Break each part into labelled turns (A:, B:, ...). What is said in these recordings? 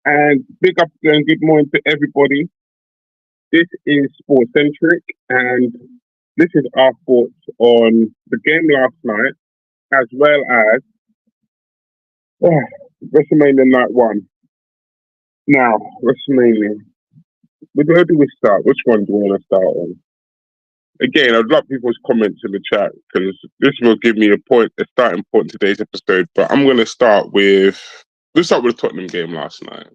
A: And big up and good morning to everybody. This is Sportcentric, and this is our thoughts on the game last night, as well as uh, WrestleMania Night 1. Now, WrestleMania, where do we start? Which one do we want to start on? Again, I'd love people's comments in the chat because this will give me a starting point in today's episode. But I'm going to let's start with the Tottenham game last night.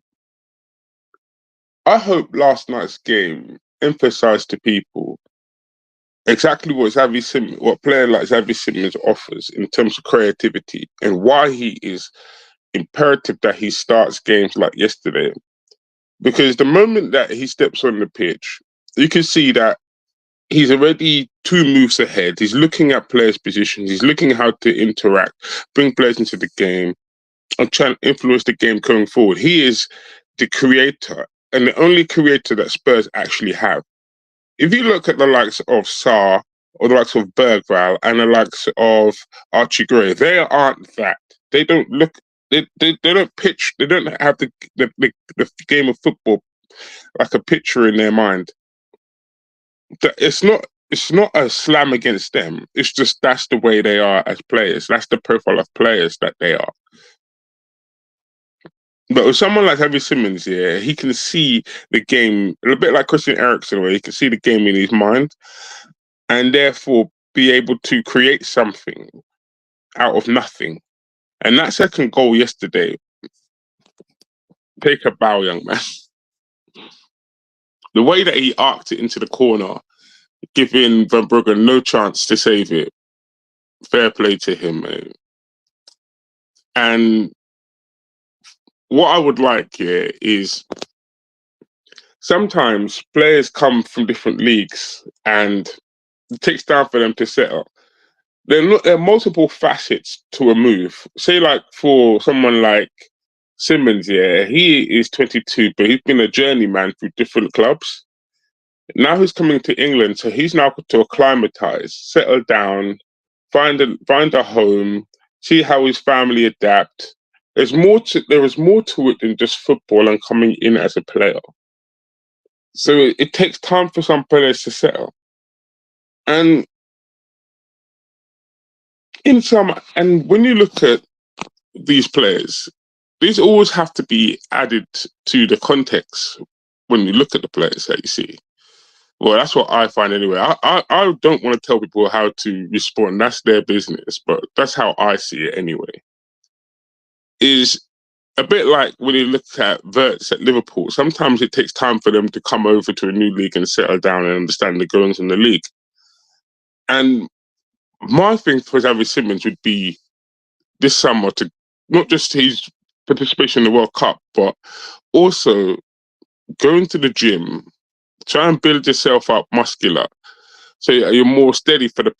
A: I hope last night's game emphasized to people exactly what player like Xavi Simons offers in terms of creativity and why he is imperative that he starts games like yesterday. Because the moment that he steps on the pitch, you can see that he's already two moves ahead. He's looking at players' positions. He's looking at how to interact, bring players into the game, and try and influence the game going forward. He is the creator and the only creator that Spurs actually have. If you look at the likes of Sarr or the likes of Bergval and the likes of Archie Gray, they aren't that. They don't look. They don't pitch. They don't have the game of football like a picture in their mind. It's not a slam against them. It's just that's the way they are as players. That's the profile of players that they are. But with someone like Harry Simmons, yeah, he can see the game a bit like Christian Eriksen, where he can see the game in his mind and therefore be able to create something out of nothing. And that second goal yesterday, take a bow, young man. The way that he arced it into the corner, giving Van Brugge no chance to save it, fair play to him, mate. And what I would like here is sometimes players come from different leagues and it takes time for them to settle. There are multiple facets to a move. Say, like for someone like Simmons, yeah, he is 22, but he's been a journeyman through different clubs. Now he's coming to England, so he's now got to acclimatise, settle down, find a home, see how his family adapt. There is more to it than just football and coming in as a player. So it takes time for some players to settle. And when you look at these players, these always have to be added to the context when you look at the players that you see. Well, that's what I find anyway. I don't want to tell people how to respond. That's their business, but that's how I see it anyway. Is a bit like when you look at Verts at Liverpool. Sometimes it takes time for them to come over to a new league and settle down and understand the goings in the league. And my thing for Xavi Simons would be this summer to not just his participation in the World Cup, but also go into the gym, try and build yourself up muscular, so you're more steady for the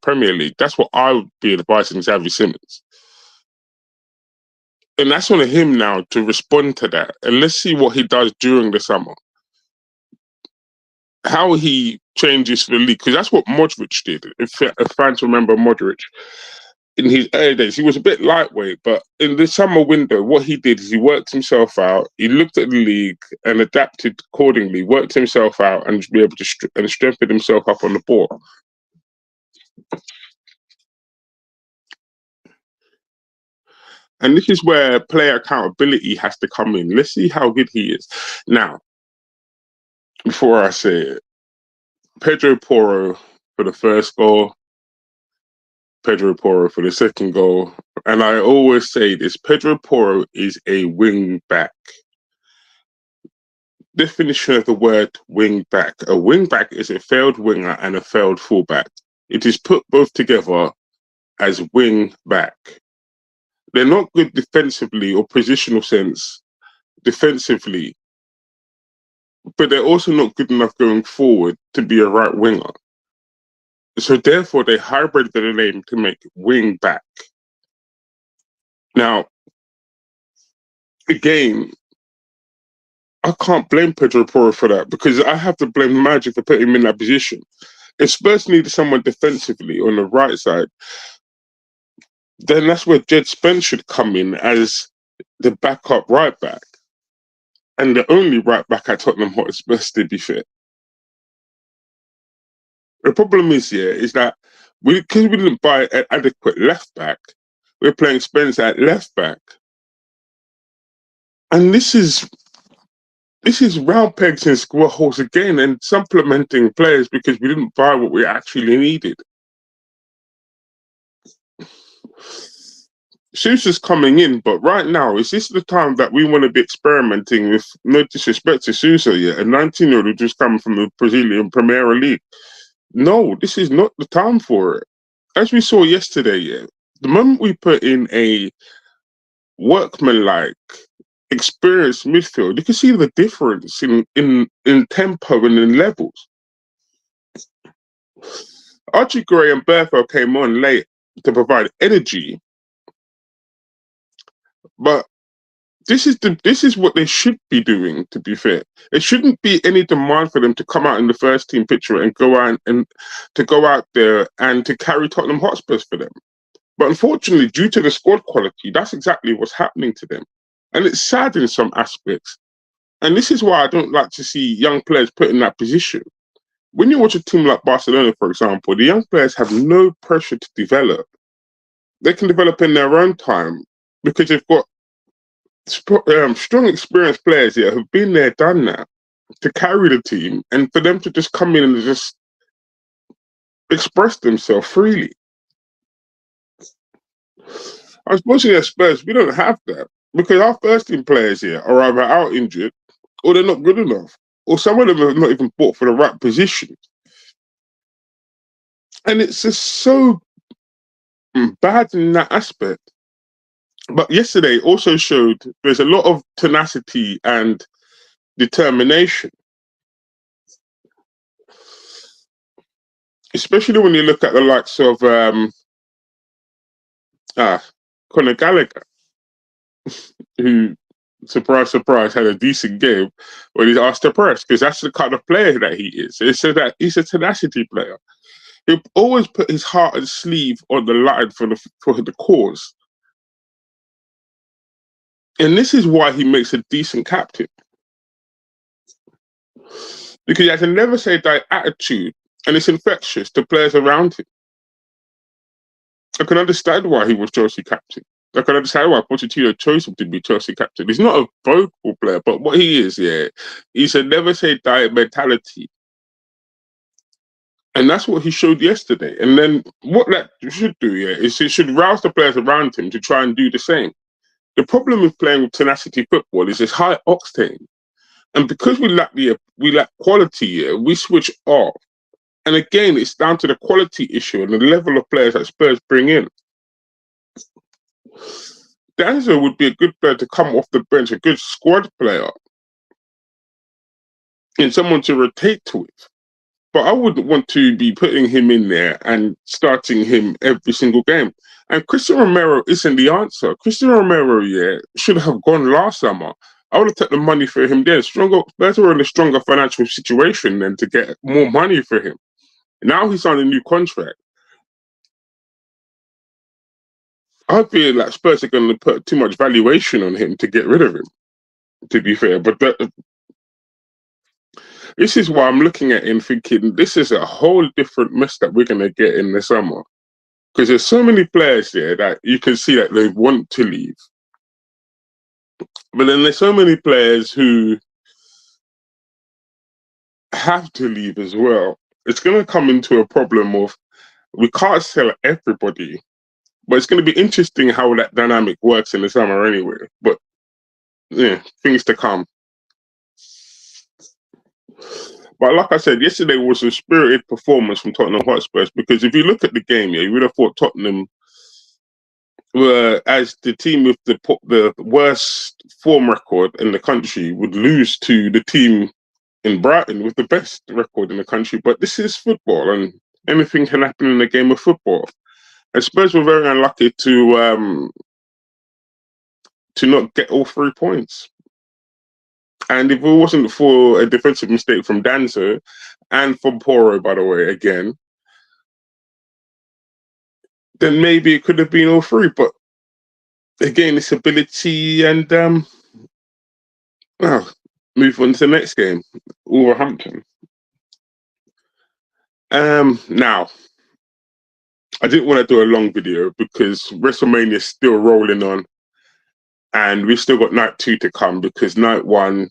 A: Premier League. That's what I would be advising Xavi Simons. And that's on him now to respond to that. And let's see what he does during the summer. How he changes for the league. Because that's what Modric did. If fans remember Modric, in his early days, he was a bit lightweight. But in the summer window, what he did is he worked himself out. He looked at the league and adapted accordingly, worked himself out and be able to strengthen himself up on the ball. And this is where player accountability has to come in. Let's see how good he is. Now, before I say it, Pedro Porro for the first goal, Pedro Porro for the second goal. And I always say this, Pedro Porro is a wing back. Definition of the word wing back. A wing back is a failed winger and a failed fullback. It is put both together as wing back. They're not good defensively or positional sense defensively, but they're also not good enough going forward to be a right winger. So therefore, they hybrided the name to make wing back. Now, again, I can't blame Pedro Porro for that because I have to blame Magic for putting him in that position. If Spurs needed someone defensively on the right side, then that's where Jed Spence should come in as the backup right back, and the only right back at Tottenham Hotspur, to be fair. The problem is that because we didn't buy an adequate left back, we're playing Spence at left back. And this is round pegs and square holes again, and supplementing players because we didn't buy what we actually needed. Sousa's coming in, but right now, is this the time that we want to be experimenting with, no disrespect to Sousa, a 19-year-old who just come from the Brazilian Premier League? No, this is not the time for it. As we saw yesterday, the moment we put in a workmanlike, experienced midfield, you can see the difference in tempo and in levels. Archie Gray and Bertho came on late to provide energy, but this is what they should be doing, to be fair. There shouldn't be any demand for them to come out in the first team picture and go out and to go out there and to carry Tottenham Hotspurs for them. But unfortunately, due to the squad quality, that's exactly what's happening to them. And it's sad in some aspects. And this is why I don't like to see young players put in that position. When you watch a team like Barcelona, for example, the young players have no pressure to develop. They can develop in their own time because they've got strong, experienced players here who've been there, done that, to carry the team, and for them to just come in and just express themselves freely. Unfortunately, at Spurs, we don't have that because our first team players here are either out injured or they're not good enough, or some of them are not even bought for the right position. And it's just so bad in that aspect. But yesterday also showed there's a lot of tenacity and determination, especially when you look at the likes of Conor Gallagher, who, surprise, surprise, had a decent game when he's asked to press, because that's the kind of player that he is. It's so that he's a tenacity player. He'll always put his heart and sleeve on the line for the cause. And this is why he makes a decent captain. Because he has a never say die attitude, and it's infectious to players around him. I can understand why he was Chelsea captain. I can understand why Pochettino chose him to be Chelsea captain. He's not a vocal player, but what he is, he's a never say die mentality. And that's what he showed yesterday. And then what that should do, is it should rouse the players around him to try and do the same. The problem with playing with tenacity football is it's high octane. And because we lack quality, we switch off. And again, it's down to the quality issue and the level of players that Spurs bring in. Danzo would be a good player to come off the bench, a good squad player, and someone to rotate with. But I wouldn't want to be putting him in there and starting him every single game. And Christian Romero isn't the answer. Christian Romero, should have gone last summer. I would have taken the money for him there. Spurs were in a stronger financial situation than to get more money for him. Now he's on a new contract. I feel like Spurs are going to put too much valuation on him to get rid of him, to be fair. But this is why I'm looking at him thinking this is a whole different mess that we're going to get in the summer. Because there's so many players there that you can see that they want to leave. But then there's so many players who have to leave as well. It's going to come into a problem of we can't sell everybody. But it's going to be interesting how that dynamic works in the summer anyway. But yeah, things to come. But like I said, yesterday was a spirited performance from Tottenham Hotspurs, because if you look at the game, you would have thought Tottenham were, as the team with the worst form record in the country, would lose to the team in Brighton with the best record in the country. But this is football, and anything can happen in a game of football. And Spurs were very unlucky to not get all 3 points. And if it wasn't for a defensive mistake from Danzo and from Poro, by the way, again, then maybe it could have been all 3. But again this ability, and well, move on to the next game, Wolverhampton. Now I didn't want to do a long video because WrestleMania is still rolling on, and we've still got night 2 to come, because night 1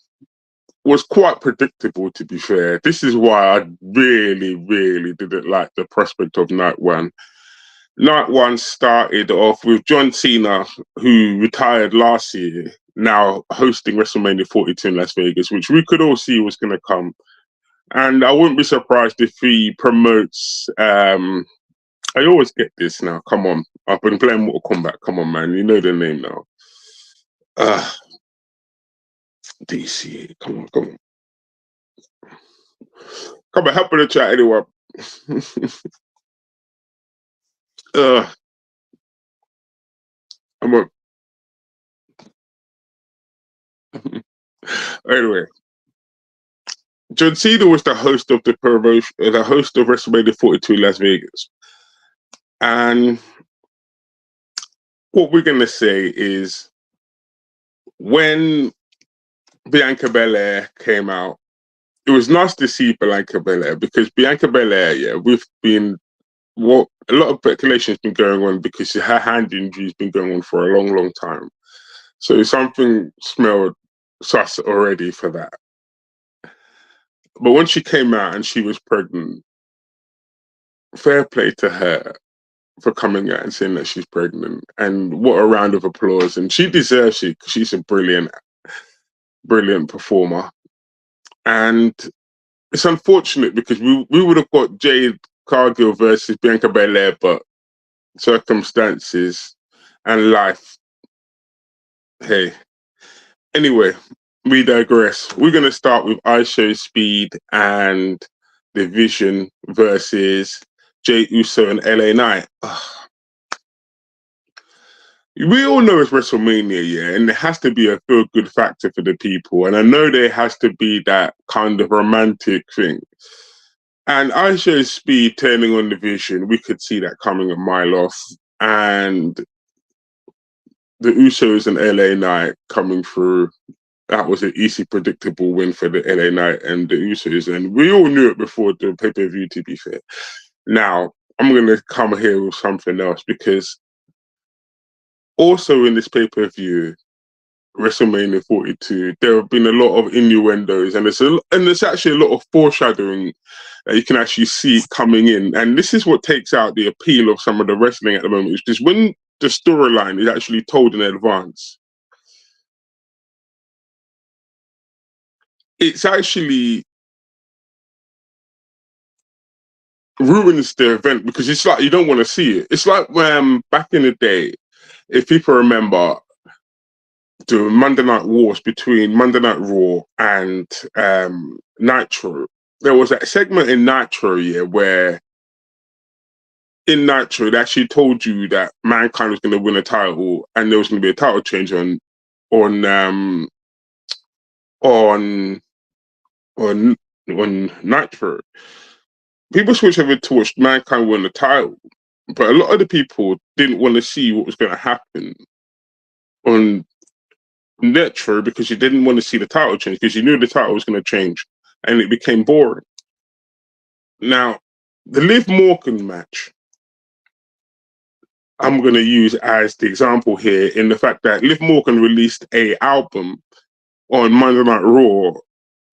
A: was quite predictable, to be fair. This is why I really didn't like the prospect of night 1. Night 1 started off with John Cena, who retired last year, now hosting WrestleMania 42 in Las Vegas, which we could all see was going to come. And I wouldn't be surprised if he promotes. I always get this now. Come on. I've been playing Mortal Kombat. Come on, man. You know the name now. DC. Come on. Come on, help in the chat, anyone. I'm on. Anyway, John Cena was the host of the promotion, the host of WrestleMania 42 in Las Vegas. And what we're going to say is, when Bianca Belair came out, it was nice to see Bianca Belair, because Bianca Belair, yeah, we've been, what a lot of speculation has been going on, because her hand injury has been going on for a long time. So something smelled sus already for that. But when she came out and she was pregnant, fair play to her for coming out and saying that she's pregnant, and what a round of applause. And she deserves it, because she's a brilliant performer. And it's unfortunate, because we would have got Jade Cargill versus Bianca Belair, but circumstances and life, hey. Anyway, we digress. We're going to start with ISO Speed and The Vision versus Jey Uso and LA Knight. We all know it's WrestleMania, yeah, and there has to be a feel-good factor for the people. And I know there has to be that kind of romantic thing. And ISO Speed turning on The Vision, we could see that coming a mile off. And the Usos and LA Knight coming through, that was an easy, predictable win for the LA Knight and the Usos. And we all knew it before the pay-per-view, to be fair. Now, I'm going to come here with something else, because also in this pay-per-view, WrestleMania 42, there have been a lot of innuendos, and there's actually a lot of foreshadowing that you can actually see coming in. And this is what takes out the appeal of some of the wrestling at the moment, because when the storyline is actually told in advance, it's actually ruins the event, because it's like you don't want to see it. It's like when back in the day, if people remember the Monday Night Wars between Monday Night Raw and Nitro, there was that segment in Nitro, yeah, where in Nitro they actually told you that Mankind was going to win a title, and there was going to be a title change on Nitro. People switched over to watch Mankind win the title, but a lot of the people didn't want to see what was going to happen on Nitro, because you didn't want to see the title change, because you knew the title was going to change, and it became boring. Now, the Liv Morgan match, I'm going to use as the example here, in the fact that Liv Morgan released an album on Monday Night Raw,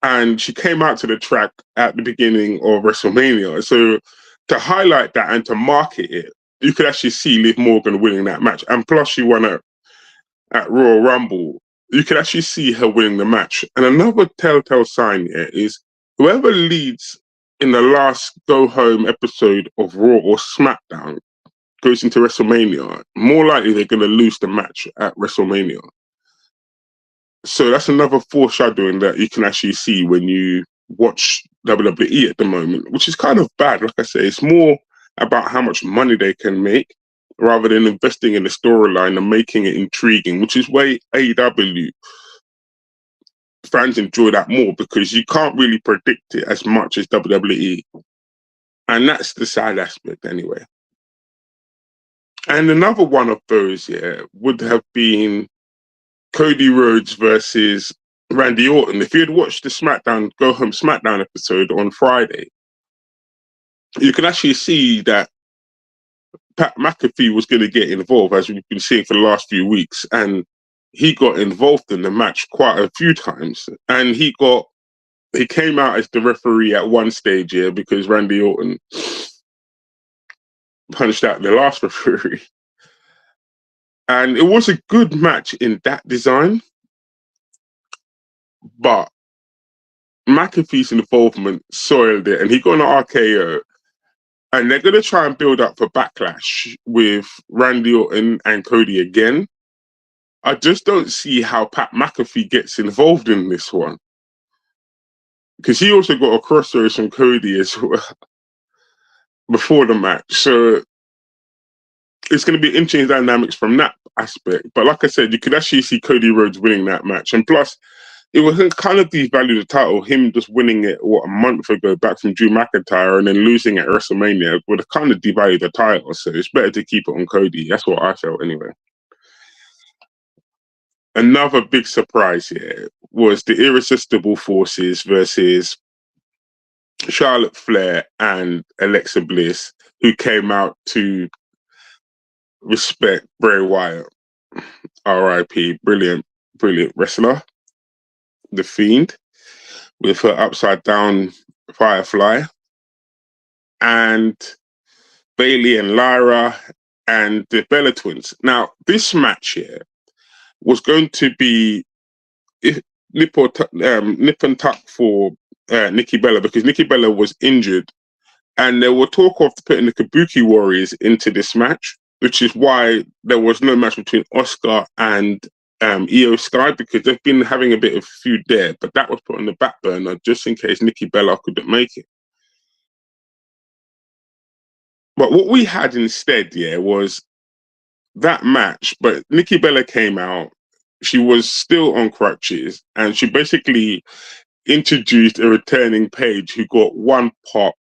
A: and she came out to the track at the beginning of WrestleMania. So to highlight that and to market it, you could actually see Liv Morgan winning that match. And plus she won at Royal Rumble. You could actually see her winning the match. And another telltale sign here is, whoever leads in the last go-home episode of Raw or SmackDown goes into WrestleMania, more likely they're going to lose the match at WrestleMania. So that's another foreshadowing that you can actually see when you watch WWE at the moment, which is kind of bad. Like I say, it's more about how much money they can make rather than investing in the storyline and making it intriguing, which is why AEW fans enjoy that more, because you can't really predict it as much as WWE. And that's the sad aspect anyway. And another one of those, yeah, would have been Cody Rhodes versus Randy Orton. If you had watched the SmackDown Go Home SmackDown episode on Friday, you can actually see that Pat McAfee was going to get involved, as we've been seeing for the last few weeks, and he got involved in the match quite a few times. And he came out as the referee at one stage here because Randy Orton punched out the last referee. And it was a good match in that design, but McAfee's involvement soiled it, and he got an RKO. And they're going to try and build up for Backlash with Randy Orton and Cody again. I just don't see how Pat McAfee gets involved in this one, because he also got a crossroads from Cody as well before the match. So it's going to be interesting dynamics from that aspect. But like I said, you could actually see Cody Rhodes winning that match. And plus, it was kind of devalue the title. Him just winning it, a month ago back from Drew McIntyre and then losing at WrestleMania would have kind of devalued the title. So it's better to keep it on Cody. That's what I felt anyway. Another big surprise here was the Irresistible Forces versus Charlotte Flair and Alexa Bliss, who came out to respect Bray Wyatt. R.I.P. Brilliant wrestler. The Fiend with her upside down Firefly, and Bayley and Lyra and the Bella Twins. Now, this match here was going to be nip and tuck for Nikki Bella, because Nikki Bella was injured, and there were talk of putting the Kabuki Warriors into this match, which is why there was no match between Oscar and Io Sky, because they've been having a bit of feud there, but that was put on the back burner just in case Nikki Bella couldn't make it. But what we had instead, yeah, was that match, but Nikki Bella came out, she was still on crutches, and she basically introduced a returning Paige who got one pop,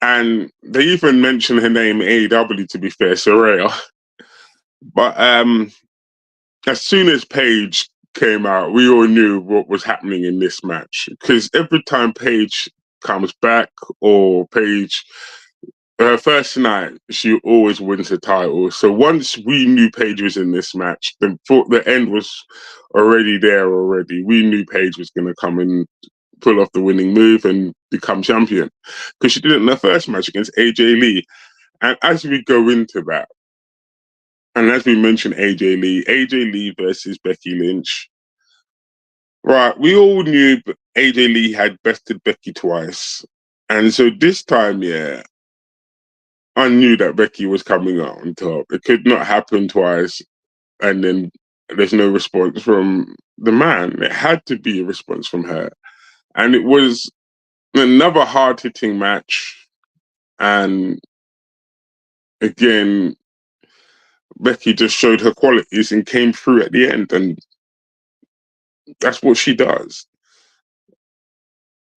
A: and they even mentioned her name AEW, to be fair, Soraya. But as soon as Paige came out, we all knew what was happening in this match, because every time Paige comes back, or Paige, her first night, she always wins the title. So once we knew Paige was in this match, the end was already there already. We knew Paige was going to come and pull off the winning move and become champion, because she did it in the first match against AJ Lee. And as we go into that, and as we mentioned AJ Lee versus Becky Lynch, right, we all knew AJ Lee had bested Becky twice. And so this time, yeah, I knew that Becky was coming out on top. It could not happen twice and then there's no response from the man. It had to be a response from her. And it was another hard-hitting match. And again, Becky just showed her qualities and came through at the end. And that's what she does.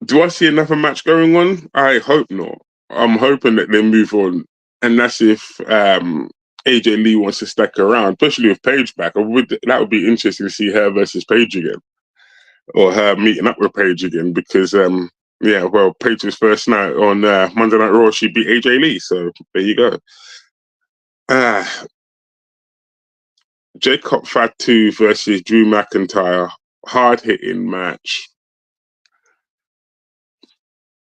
A: Do I see another match going on? I hope not. I'm hoping that they move on. And that's if AJ Lee wants to stick around, especially with Paige back. That would be interesting to see her versus Paige again, or her meeting up with Paige again, because Paige's first night on Monday Night Raw, she beat AJ Lee. So there you go. Jacob Fatu versus Drew McIntyre, hard-hitting match.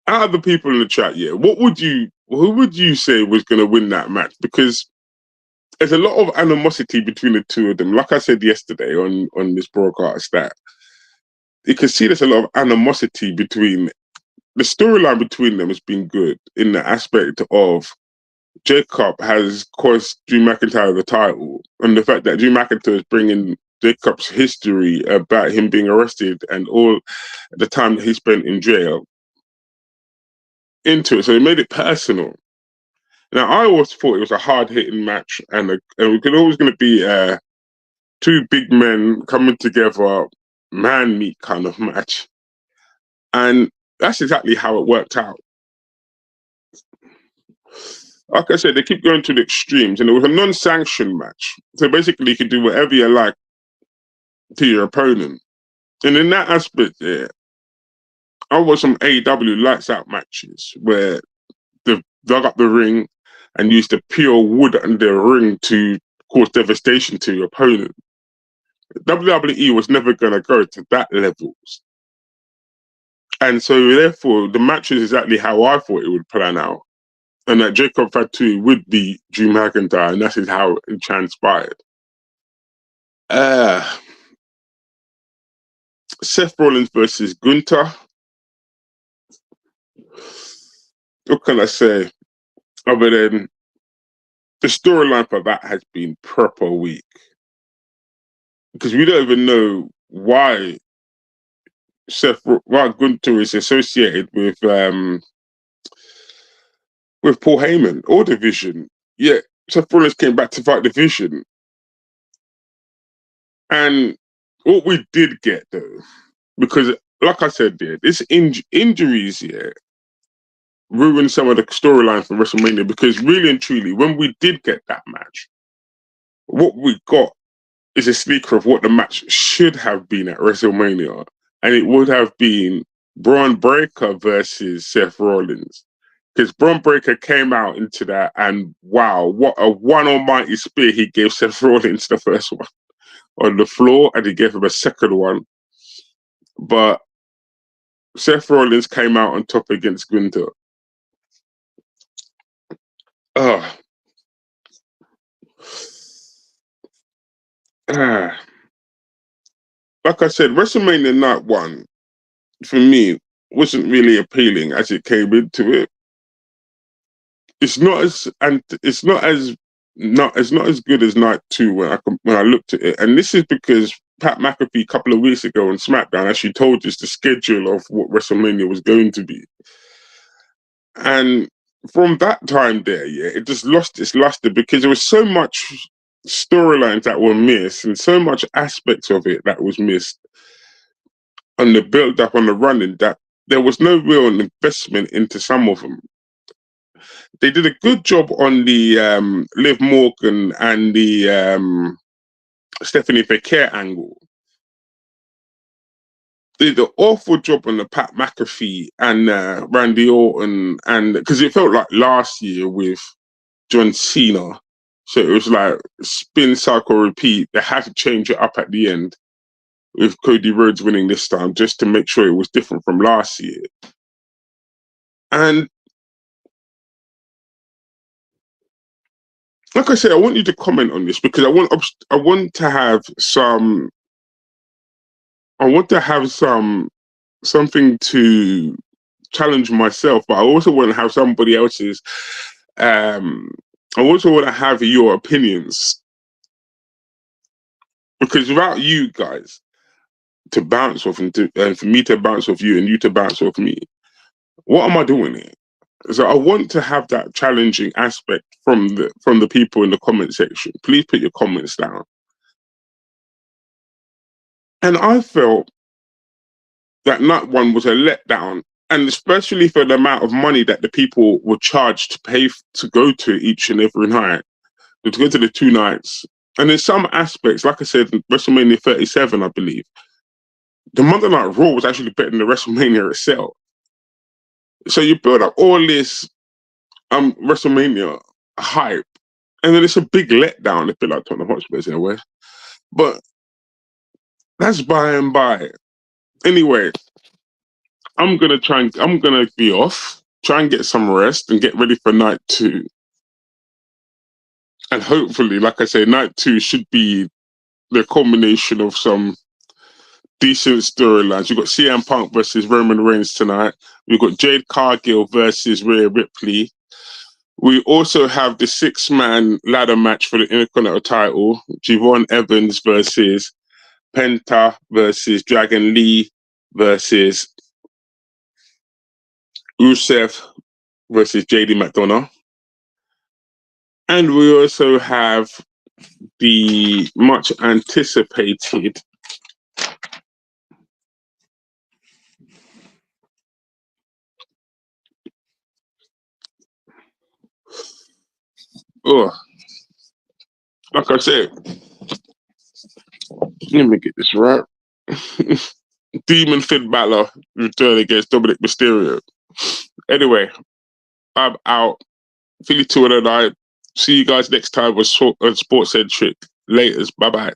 A: Out of the people in the chat, yeah, who would you say was going to win that match? Because there's a lot of animosity between the two of them. Like I said yesterday on this broadcast, that you can see there's a lot of animosity between the storyline between them has been good in the aspect of Jacob has caused Drew McIntyre the title, and the fact that Drew McIntyre is bringing Jacob's history about him being arrested and all the time that he spent in jail into it. So it made it personal. Now, I always thought it was a hard-hitting match, and it was always going to be two big men coming together, man meat kind of match. And that's exactly how it worked out. like I said, they keep going to the extremes, and it was a non-sanctioned match. So basically, you can do whatever you like to your opponent. And in that aspect, yeah, I watched some AEW lights out matches where they've dug up the ring and used the pure wood under the ring to cause devastation to your opponent. WWE was never going to go to that levels. And so, therefore, the match is exactly how I thought it would plan out. And that Jacob Fatu would be Drew McIntyre, and that is how it transpired. Uh, Seth Rollins versus Gunther. What can I say? Other than the storyline for that has been proper weak. Because we don't even know why why Gunther is associated with Paul Heyman or the Vision. Yeah, Seth Rollins came back to fight the Vision. And what we did get though, because like I said, yeah, this injuries, yeah, ruined some of the storyline for WrestleMania. Because really and truly, when we did get that match, what we got is a sneaker of what the match should have been at WrestleMania, and it would have been Braun Breaker versus Seth Rollins. Because Braun Breaker came out into that, and wow, what a one almighty spear he gave Seth Rollins the first one on the floor, and he gave him a second one. But Seth Rollins came out on top against Gunther. Uh, uh, like I said, WrestleMania Night 1, for me, wasn't really appealing as it came into it. It's not as good as Night 2 when I looked at it. And this is because Pat McAfee a couple of weeks ago on SmackDown actually told us the schedule of what WrestleMania was going to be. And from that time there, yeah, it just lost its luster because there was so much storylines that were missed and so much aspects of it that was missed on the build up, on the running, that there was no real investment into some of them. They did a good job on the Liv Morgan and the Stephanie Becker angle. They did an awful job on the Pat McAfee and Randy Orton, and because it felt like last year with John Cena. So it was like spin, cycle, repeat. They had to change it up at the end with Cody Rhodes winning this time just to make sure it was different from last year. And like I said, I want you to comment on this because I want to have some something to challenge myself, but I also want to have somebody else's. I also want to have your opinions because without you guys to bounce off and for me to bounce off you and you to bounce off me, what am I doing here? So I want to have that challenging aspect from the people in the comment section. Please put your comments down. And I felt that Nut One was a letdown, and especially for the amount of money that the people were charged to pay to go to each and every night, to go to the 2 nights. And in some aspects, like I said, WrestleMania 37, I believe, the Monday Night Raw was actually better than the WrestleMania itself. So you build up all this WrestleMania hype, and then it's a big letdown, a bit like Tottenham Hotspurs in a way. But that's by and by. Anyway, I'm gonna be off, try and get some rest and get ready for night 2. And hopefully, like I say, night 2 should be the culmination of some decent storylines. We've got CM Punk versus Roman Reigns tonight. We've got Jade Cargill versus Rhea Ripley. We also have the 6-man ladder match for the Intercontinental title. Javon Evans versus Penta versus Dragon Lee versus Rusev versus JD McDonough. And we also have the much anticipated Oh, like I said, let me get this right. Demon Finn Balor return against Dominic Mysterio. Anyway, I'm out. Philly 2 of the night. See you guys next time with Sports Centric. Laters. Bye bye.